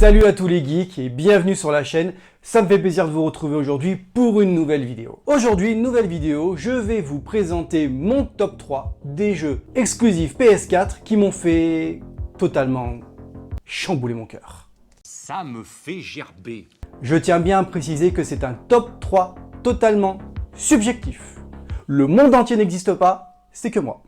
Salut à tous les geeks et bienvenue sur la chaîne. Ça me fait plaisir de vous retrouver aujourd'hui pour une nouvelle vidéo. Aujourd'hui, une nouvelle vidéo, je vais vous présenter mon top 3 des jeux exclusifs PS4 qui m'ont fait totalement chambouler mon cœur. Ça me fait gerber. Je tiens bien à préciser que c'est un top 3 totalement subjectif. Le monde entier n'existe pas, c'est que moi.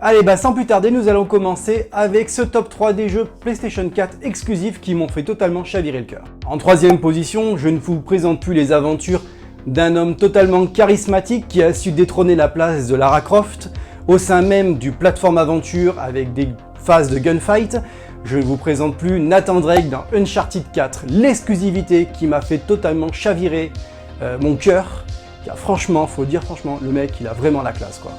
Allez, sans plus tarder, nous allons commencer avec ce top 3 des jeux PlayStation 4 exclusifs qui m'ont fait totalement chavirer le cœur. En troisième position, je ne vous présente plus les aventures d'un homme totalement charismatique qui a su détrôner la place de Lara Croft au sein même du plateforme aventure avec des phases de gunfight. Je ne vous présente plus Nathan Drake dans Uncharted 4, l'exclusivité qui m'a fait totalement chavirer mon cœur. Car franchement, faut dire franchement, le mec il a vraiment la classe quoi.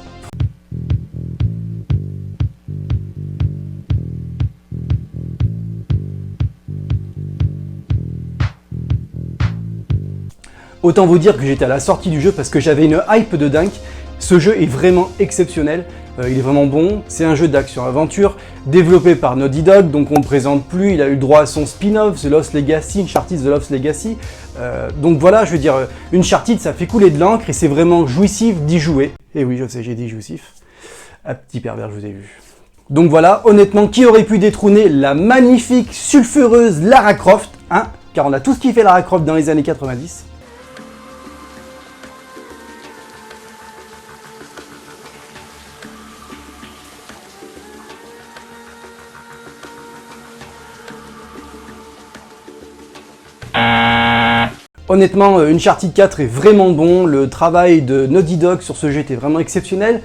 Autant vous dire que j'étais à la sortie du jeu parce que j'avais une hype de dingue. Ce jeu est vraiment exceptionnel, il est vraiment bon. C'est un jeu d'action-aventure développé par Naughty Dog, donc on ne le présente plus. Il a eu le droit à son spin-off, The Lost Legacy, Uncharted The Lost Legacy. Donc voilà, je veux dire, Uncharted ça fait couler de l'encre et c'est vraiment jouissif d'y jouer. Et oui, je sais, j'ai dit jouissif. Un petit pervers, je vous ai vu. Donc voilà, honnêtement, qui aurait pu détrôner la magnifique, sulfureuse Lara Croft, hein, car on a tous kiffé Lara Croft dans les années 90. Honnêtement, Uncharted 4 est vraiment bon, le travail de Naughty Dog sur ce jeu était vraiment exceptionnel.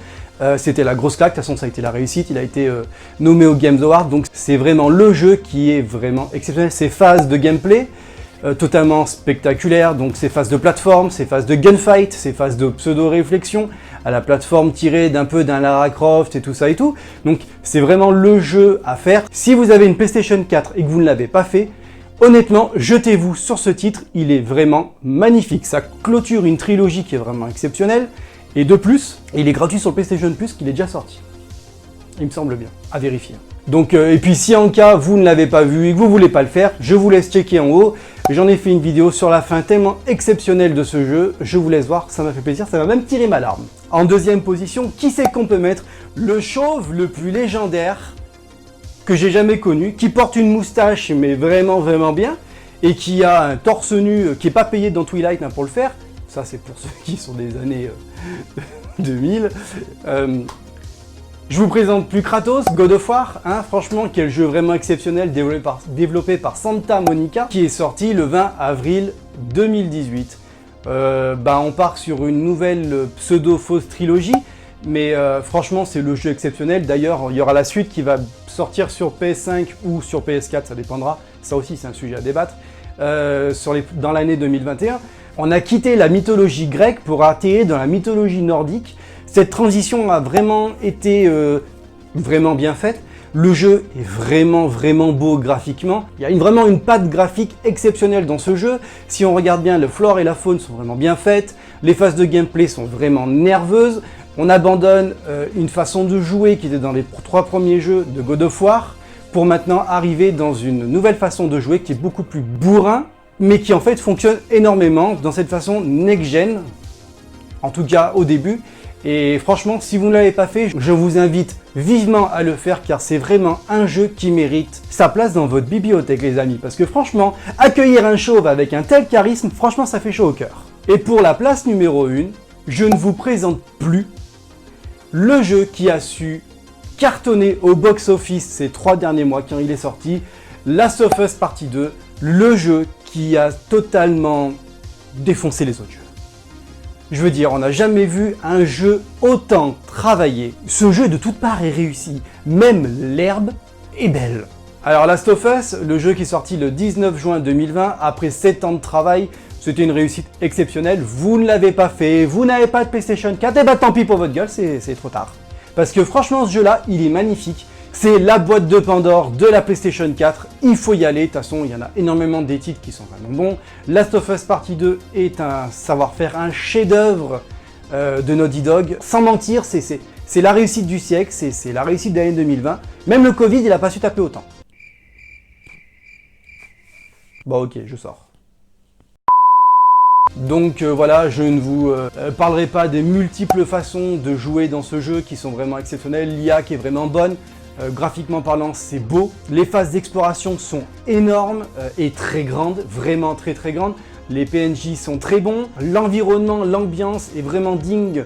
C'était la grosse claque, de toute façon ça a été la réussite, il a été nommé au Games Award, donc c'est vraiment le jeu qui est vraiment exceptionnel. Ces phases de gameplay, totalement spectaculaires, donc ces phases de plateforme, ces phases de gunfight, ces phases de pseudo-réflexion, à la plateforme tirée d'un peu d'un Lara Croft et tout ça et tout. Donc c'est vraiment le jeu à faire. Si vous avez une PlayStation 4 et que vous ne l'avez pas fait, honnêtement, jetez-vous sur ce titre, il est vraiment magnifique. Ça clôture une trilogie qui est vraiment exceptionnelle. Et de plus, il est gratuit sur le PlayStation Plus, qu'il est déjà sorti. Il me semble bien, à vérifier. Donc, et puis si en cas vous ne l'avez pas vu et que vous ne voulez pas le faire, je vous laisse checker en haut. J'en ai fait une vidéo sur la fin tellement exceptionnelle de ce jeu. Je vous laisse voir, ça m'a fait plaisir, ça m'a même tiré ma larme. En deuxième position, qui c'est qu'on peut mettre? Le chauve le plus légendaire que j'ai jamais connu, qui porte une moustache mais vraiment bien, et qui a un torse nu qui est pas payé dans Twilight pour le faire. Ça c'est pour ceux qui sont des années 2000. Je vous présente plus Kratos, God of War, franchement quel jeu vraiment exceptionnel développé par Santa Monica, qui est sorti le 20 avril 2018. On part sur une nouvelle pseudo-fausse trilogie, mais franchement c'est le jeu exceptionnel. D'ailleurs il y aura la suite qui va sortir sur PS5 ou sur PS4, ça dépendra, ça aussi c'est un sujet à débattre, dans l'année 2021. On a quitté la mythologie grecque pour atterrir dans la mythologie nordique. Cette transition a vraiment été vraiment bien faite. Le jeu est vraiment beau graphiquement. Il y a vraiment une patte graphique exceptionnelle dans ce jeu. Si on regarde bien, le flore et la faune sont vraiment bien faites. Les phases de gameplay sont vraiment nerveuses. On abandonne une façon de jouer qui était dans les 3 premiers jeux de God of War pour maintenant arriver dans une nouvelle façon de jouer qui est beaucoup plus bourrin, mais qui en fait fonctionne énormément dans cette façon next-gen, en tout cas au début. Et franchement, si vous ne l'avez pas fait, je vous invite vivement à le faire car c'est vraiment un jeu qui mérite sa place dans votre bibliothèque les amis. Parce que franchement, accueillir un chauve avec un tel charisme, franchement ça fait chaud au cœur. Et pour la place numéro 1, je ne vous présente plus le jeu qui a su cartonner au box-office ces 3 derniers mois quand il est sorti, Last of Us Partie 2, le jeu qui a totalement défoncé les autres jeux. Je veux dire, on n'a jamais vu un jeu autant travaillé. Ce jeu de toutes parts est réussi, même l'herbe est belle. Alors Last of Us, le jeu qui est sorti le 19 juin 2020, après 7 ans de travail, c'était une réussite exceptionnelle. Vous ne l'avez pas fait, vous n'avez pas de PlayStation 4, et tant pis pour votre gueule, c'est trop tard. Parce que franchement, ce jeu-là, il est magnifique. C'est la boîte de Pandore de la PlayStation 4, il faut y aller. De toute façon, il y en a énormément des titres qui sont vraiment bons. Last of Us Partie 2 est un savoir-faire, un chef-d'œuvre de Naughty Dog. Sans mentir, c'est la réussite du siècle, c'est la réussite de l'année 2020. Même le Covid, il n'a pas su taper autant. Bah ok, je sors. Donc voilà, je ne vous parlerai pas des multiples façons de jouer dans ce jeu qui sont vraiment exceptionnelles. L'IA qui est vraiment bonne, graphiquement parlant c'est beau. Les phases d'exploration sont énormes et très grandes, vraiment très grandes. Les PNJ sont très bons, l'environnement, l'ambiance est vraiment digne,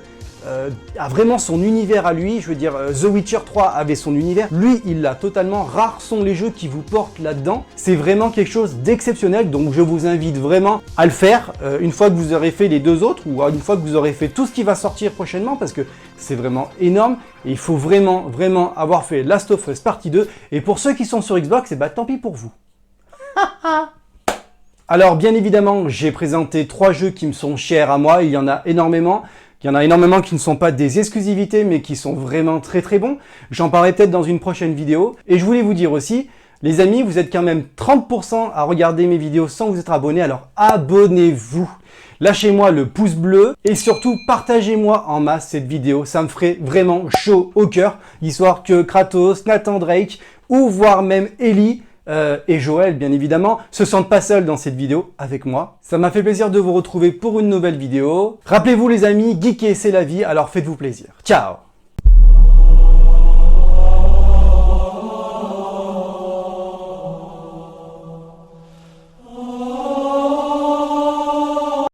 a vraiment son univers à lui. Je veux dire, The Witcher 3 avait son univers, lui il l'a totalement. Rares sont les jeux qui vous portent là-dedans. C'est vraiment quelque chose d'exceptionnel, donc je vous invite vraiment à le faire une fois que vous aurez fait les deux autres, ou une fois que vous aurez fait tout ce qui va sortir prochainement, parce que c'est vraiment énorme, et il faut vraiment avoir fait Last of Us Partie 2, et pour ceux qui sont sur Xbox, et bah tant pis pour vous. Alors bien évidemment, j'ai présenté 3 jeux qui me sont chers à moi, il y en a énormément. Il y en a énormément qui ne sont pas des exclusivités, mais qui sont vraiment très bons. J'en parlerai peut-être dans une prochaine vidéo. Et je voulais vous dire aussi, les amis, vous êtes quand même 30% à regarder mes vidéos sans vous être abonné, alors abonnez-vous. Lâchez-moi le pouce bleu et surtout partagez-moi en masse cette vidéo. Ça me ferait vraiment chaud au cœur, histoire que Kratos, Nathan Drake ou voire même Ellie et Joël, bien évidemment, se sentent pas seuls dans cette vidéo avec moi. Ça m'a fait plaisir de vous retrouver pour une nouvelle vidéo. Rappelez-vous les amis, geeker c'est la vie, alors faites-vous plaisir. Ciao!